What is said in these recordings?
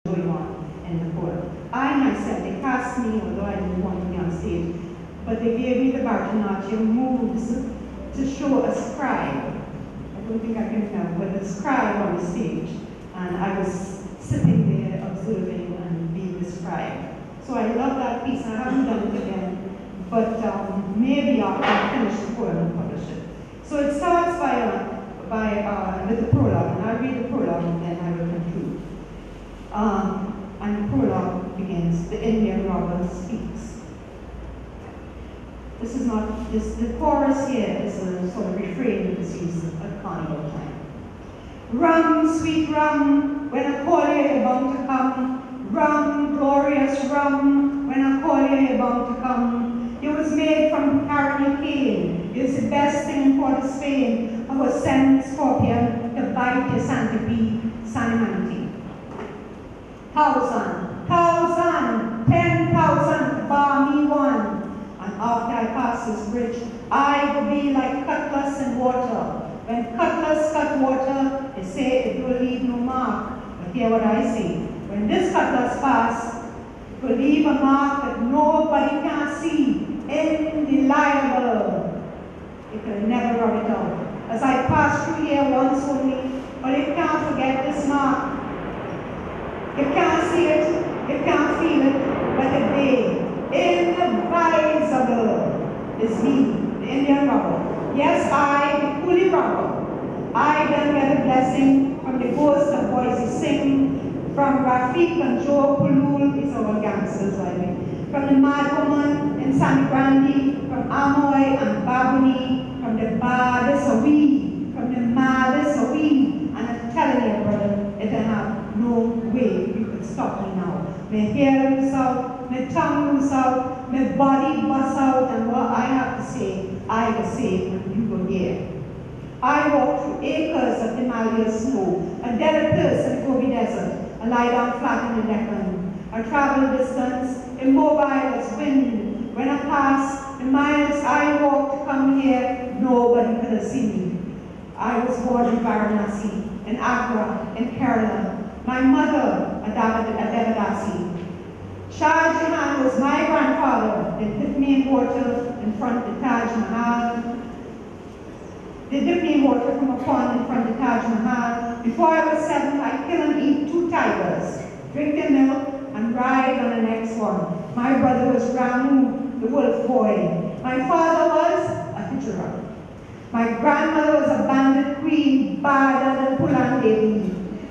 going on in the poem. I myself, they cast me, although I didn't want to be on stage, but they gave me the Bharatanatyam moves to show a scribe. I don't think I can remember, but a scribe on the stage. And I was sitting there observing and being the scribe. So I love that piece, and I haven't done it again, but maybe after I finish the poem and publish it. So it starts with the prologue, and I'll read the prologue and then I will conclude. And the prologue begins, the Indian robber speaks. This is not, the chorus here is a sort of refrain that is used at carnival time. Rum, sweet rum, when I call you bound to come. Rum, glorious rum, when I call you bound to come. It was made from carrion cane. It's the best thing in Port of Spain. I was sent scorpion to bite your centipede, Sanimanti. 1,000, 10,000 to bar me one. And after I pass this bridge, I will be like cutlass in water. When cutlass cut water, they say it will leave no mark. But hear what I say. When this cutlass pass, it will leave a mark that nobody can see. Indelible. It will never rub it out. As I pass through here once only, but you can't forget this mark. You can't see it, you can't feel it, but the day, indivisible, is me, the Indian robber. Yes, I, the coolie robber. I then get a blessing from the ghost of voices sing, from Rafiq and Joe Pulul, these are all gangsters, I mean, from the mad woman in San Grande, from Amoy and Babuni, from the baddest of we, from the maddest of we. And I'm telling you, brother, it will have no way you could stop me now. My hair loose out, my tongue loose out, my body bust out, and what I have to say, I will say, and you will hear. I walk through acres of Himalayan snow, a desert thirst in the Gobi Desert, I lie down flat in the Deccan. I travel distance, immobile as wind. When I pass the miles I walk to come here, nobody could have seen me. I was born in Varanasi, in Agra, in Kerala. My mother, a Devadasi. Shah Jahan was my grandfather. They dipped me in water in front of the Taj Mahal. They dipped me in water from a pond in front of the Taj Mahal. Before I was 7, I kill and eat 2 tigers, drink their milk, and ride on the next one. My brother was Ramu, the wolf boy. My father was a Hijra. My grandmother was a bandit queen, badder than Pulan Devi.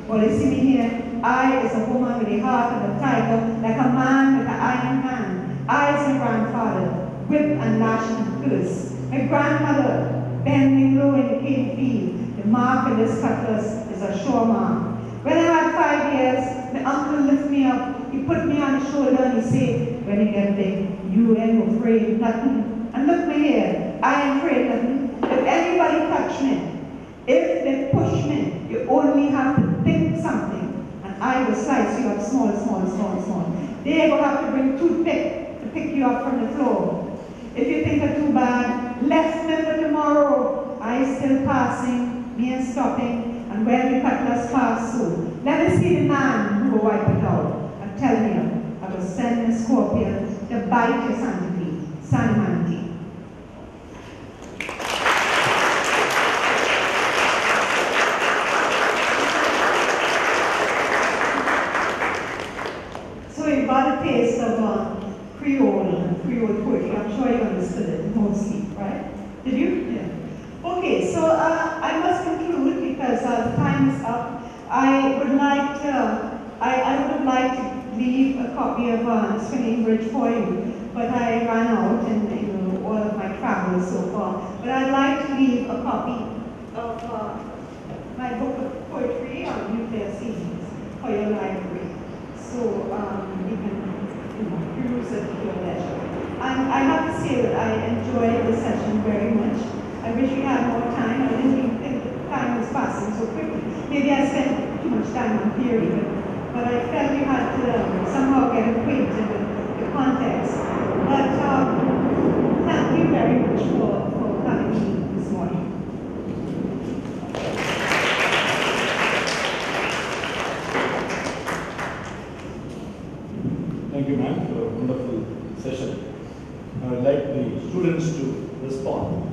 Well, you see me here. I is a woman with a heart of a tiger, like a man with an iron hand. I is my grandfather, whip and lash and curse. My grandmother, bending low in the cane field. The mark of this cutlass is a sure mark. When I had 5 years, my uncle lifted me up. He put me on his shoulder and he said, when you get big, you ain't afraid of nothing. And look me here, I ain't afraid of nothing. If anybody touch me, if they push me, you only have to think something. And I will slice you up small, small, small, small. They will have to bring toothpick to pick you up from the floor. If you think I'm too bad, left me for tomorrow. I still passing, me and stopping, and when the cutlass pass so. Let me see the man who will wipe it out. I'm telling you, I will send a scorpion to bite your centipede, Sanimanti. So you got a taste of Creole poetry. I'm sure you understood it mostly, right? Did you? Yeah. Okay, so I must conclude because the time is up. I would like to leave a copy of the Swinging Bridge for you, but I ran out in all of my travels so far. But I'd like to leave a copy of my book of poetry on nuclear seasons for your library, so you can peruse it at your leisure. And I have to say that I enjoyed the session very much. I wish we had more time. I didn't think the time was passing so quickly. Maybe I spent too much time on theory, but I felt you had to somehow get acquainted with the context. But thank you very much for having me this morning. Thank you, ma'am, for a wonderful session. I would like the students to respond.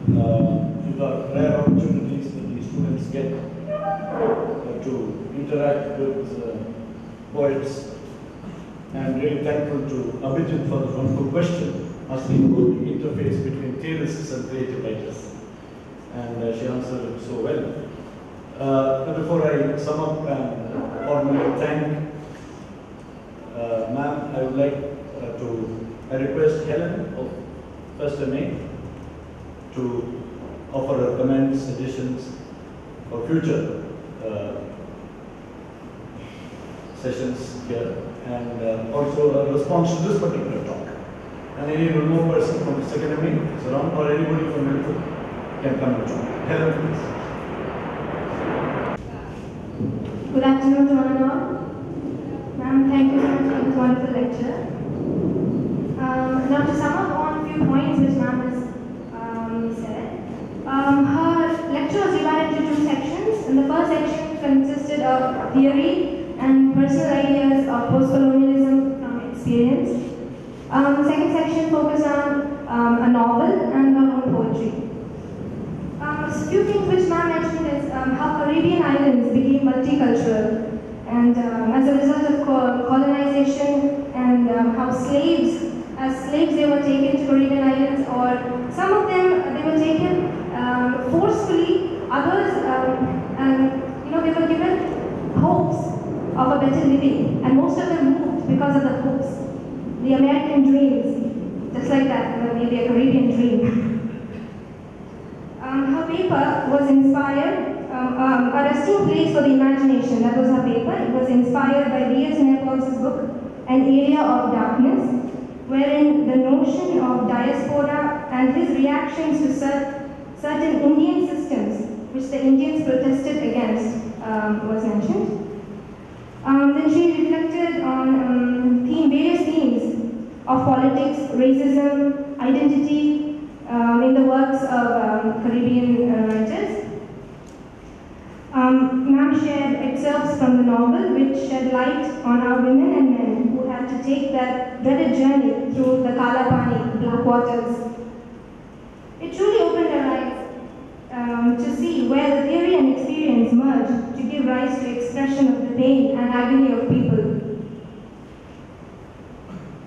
These are rare opportunities that the students get to interact with poets. I am really thankful to Abhijit for the wonderful question asking about the interface between theorists and creative writers. And she answered it so well. Before I sum up and formally thank ma'am, I would like I request Helen of First MA to offer her comments, suggestions for future sessions here, and also a response to this particular talk. And any remote person from the second MA is around, or anybody from Milford can come and join. Helen, please. Good afternoon to one and all. Ma'am, thank you so much for this wonderful lecture. Now to sum up on a few points which ma'am has said. Her lecture was divided into two sections. And the first section consisted of theory and personal ideas of post-colonialism from experience. The second section focused on a novel and her own poetry. A few things which ma'am mentioned is how Caribbean islands became multicultural, and as a result of colonization, and how as slaves they were taken to Caribbean islands, or some of them they were taken forcefully, others they were given hopes of a better living, and most of them moved because of the hopes, the American dreams, just like that, maybe a Caribbean dream. Her paper was inspired, a resting place for the imagination, that was her paper. It was inspired by V.S. Naipaul's book, An Area of Darkness, wherein the notion of diaspora and his reactions to certain Indian systems, which the Indians protested against, was mentioned. Then she reflected on various themes of politics, racism, identity, in the works of Caribbean writers. Ma'am shared excerpts from the novel which shed light on our women and men who had to take that dreaded journey through the Kalapani, black waters. It truly opened our eyes to see where the theory and experience merge to give rise to expression of the pain and agony of people.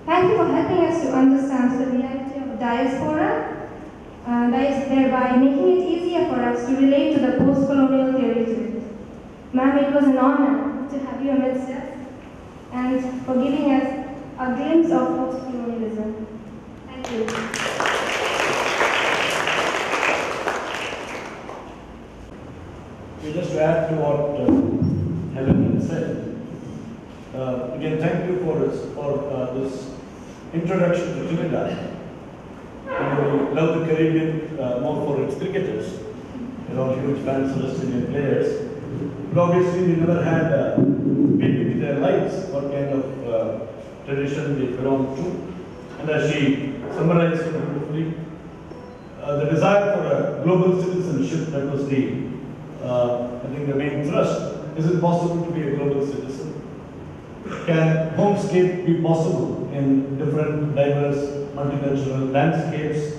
Thank you for helping us to understand the reality of diaspora, thereby making it easier for us to relate to the post-colonial theory to it. Ma'am, it was an honor to have you amidst us and for giving us a glimpse of post-colonialism. Thank you. Just to add to what Helen said, again, thank you for this introduction to Trinidad. We love the Caribbean more for its cricketers. They're all huge fans of Australian players. But obviously, we never had people in their lives what kind of tradition they belong to. And as she summarized beautifully, the desire for a global citizenship, that was I think the main thrust. Is it possible to be a global citizen? Can homescape be possible in different, diverse, multicultural landscapes?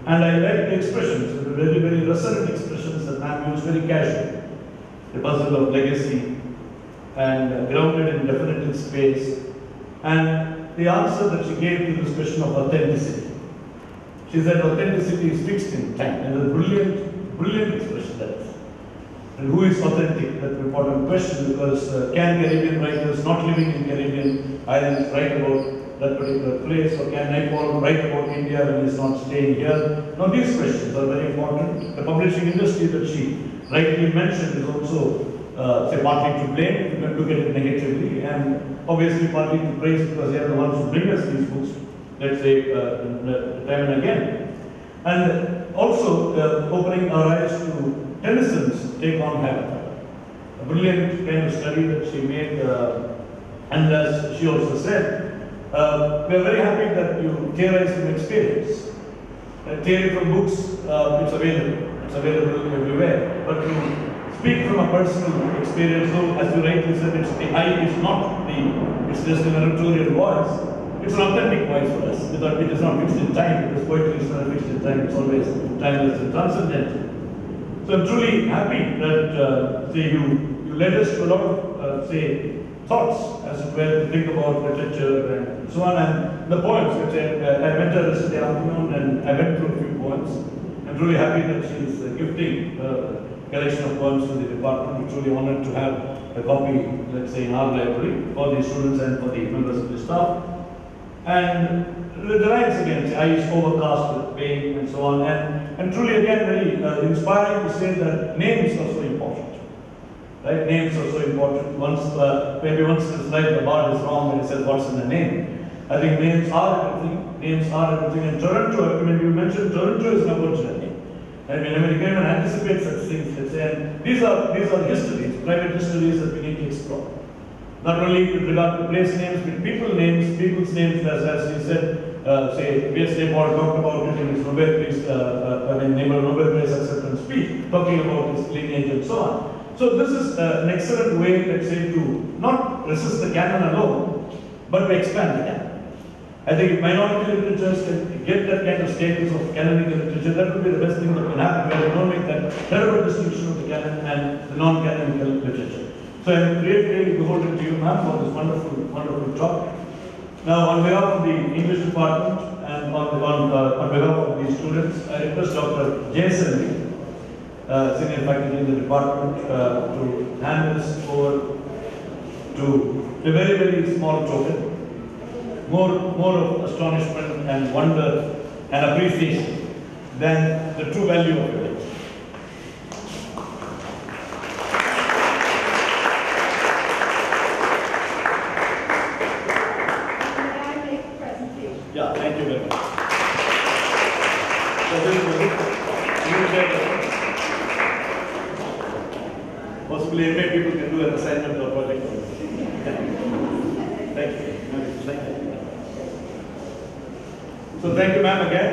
And I like the expressions, the very, very resonant expressions that ma'am used very casually. The puzzle of legacy and grounded in definitive space. And the answer that she gave to this question of authenticity. She said authenticity is fixed in time, and a brilliant expression that is. And who is authentic? That's an important question, because can Caribbean writers not living in Caribbean islands write about that particular place, or can Naipaul write about India when he's not staying here? Now these questions are very important. The publishing industry that she rightly mentioned is also say partly to blame, if you can look at it negatively, and obviously partly to praise because they are the ones who bring us these books, let's say, time and again. And also opening our eyes to Tennyson's take on heaven. A brilliant kind of study that she made, and as she also said, we are very happy that you theorize from experience. Theory from books, it's available everywhere. But to speak from a personal experience. So, as you rightly said, the I is not it's just an editorial voice. It's an authentic voice for us. It is not fixed in time, because poetry is not fixed in time, it's always timeless and transcendental. So I'm truly happy that you led us to a lot of thoughts as to where to think about literature and so on, and the poems which I met her yesterday afternoon and I went through a few poems. I'm truly happy that she is gifting a collection of poems to the department. We're truly honored to have a copy, let's say, in our library for the students and for the members of the staff. And the lines again, I is overcast with pain and so on, and truly again very inspiring to say that names are so important. Right? Names are so important. Maybe once in his life the bard is wrong when he says what's in the name. I think names are everything. Names are everything. And Toronto, I mean, you mentioned Toronto is an original name. I mean, you can even anticipate such things. Let's say, and these are histories, private histories that we need to explore. Not only with regard to place names, but people's names, as you said, say, B.S. Paul talked about it in his Nobel Prize acceptance speech, talking about his lineage and so on. So this is an excellent way, let's say, to not resist the canon alone, but to expand the canon. I think if minority literatures can get that kind of status of canonical literature, that would be the best thing that can happen, where we don't make that terrible distinction of the canon and the non-canonical literature. So I'm really beholden to you, ma'am, for this wonderful talk. Now, on behalf of the English department and on behalf of the students, I request Dr. Jason, senior faculty in the department, to hand this over to a very, very small token. More of astonishment and wonder and appreciation than the true value of it. Yeah, thank you very much. So this is possibly MA people can do an assignment or project. Thank you. So thank you, ma'am, again.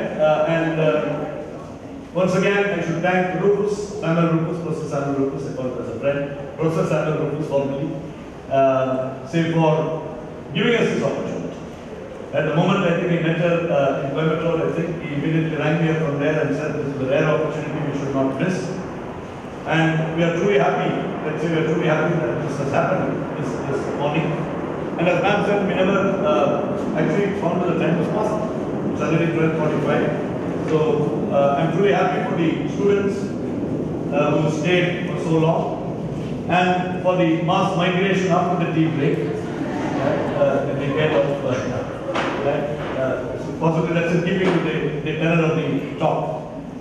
Once again, I should thank Rufus, Professor Samuel Rufus, I call him as a friend, Professor Samuel Rufus formally, for giving us this opportunity. At the moment, I think we met her in Coimbatore, I think he immediately rang me up from there and said this is a rare opportunity we should not miss. And we are truly happy, let's say we are truly happy that this has happened this morning. And as ma'am said, we never actually found that the time was possible. It's already 12:45. So I'm truly happy for the students who stayed for so long, and for the mass migration after the tea break. At the end of possibly that's in keeping with the tenor of the talk,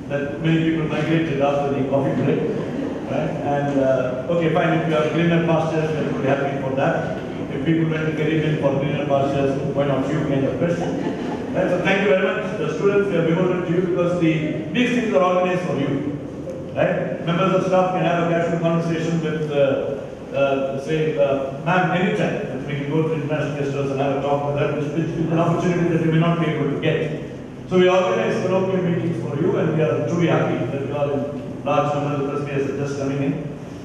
that many people migrated after the coffee break. Right? And okay, fine, if you are greener pastures, we're really happy for that. If people went to Caribbean for greener pastures, why not you kind of question? Right? So thank you very much. The students, we are beholden to you because these things are organized for you. Right? Members of staff can have a casual conversation with, ma'am, anytime. We can go to international guest house and have a talk with her, which is an opportunity that we may not be able to get. So we organize colloquial meetings for you, and we are truly happy that you are in large numbers of us just coming in.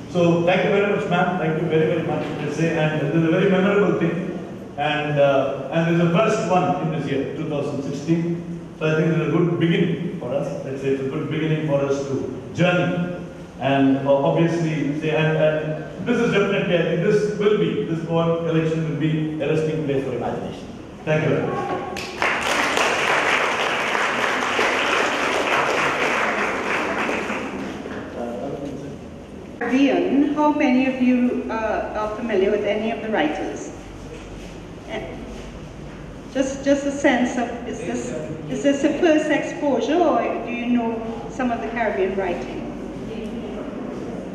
So thank you very much, ma'am. Thank you very, very much. Let's say, and this is a very memorable thing, and this is the first one in this year, 2016. So I think it's a good beginning for us. Let's say it's a good beginning for us to journey, and obviously say and this is definitely, I think this poem collection will be a resting place for imagination. Thank you very much. Caribbean, how many of you are familiar with any of the writers? Just a sense of, is this a first exposure, or do you know some of the Caribbean writing?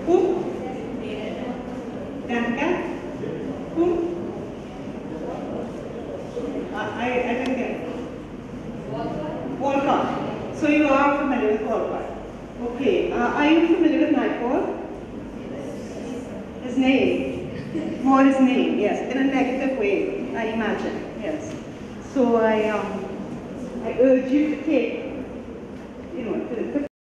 Who? Danica? Who? I didn't get it. Walcott. So you are familiar with Walcott. Okay. Are you familiar with Naipaul? His name. More his name, yes. In a negative way, I imagine. Yes. So I urge you to take, to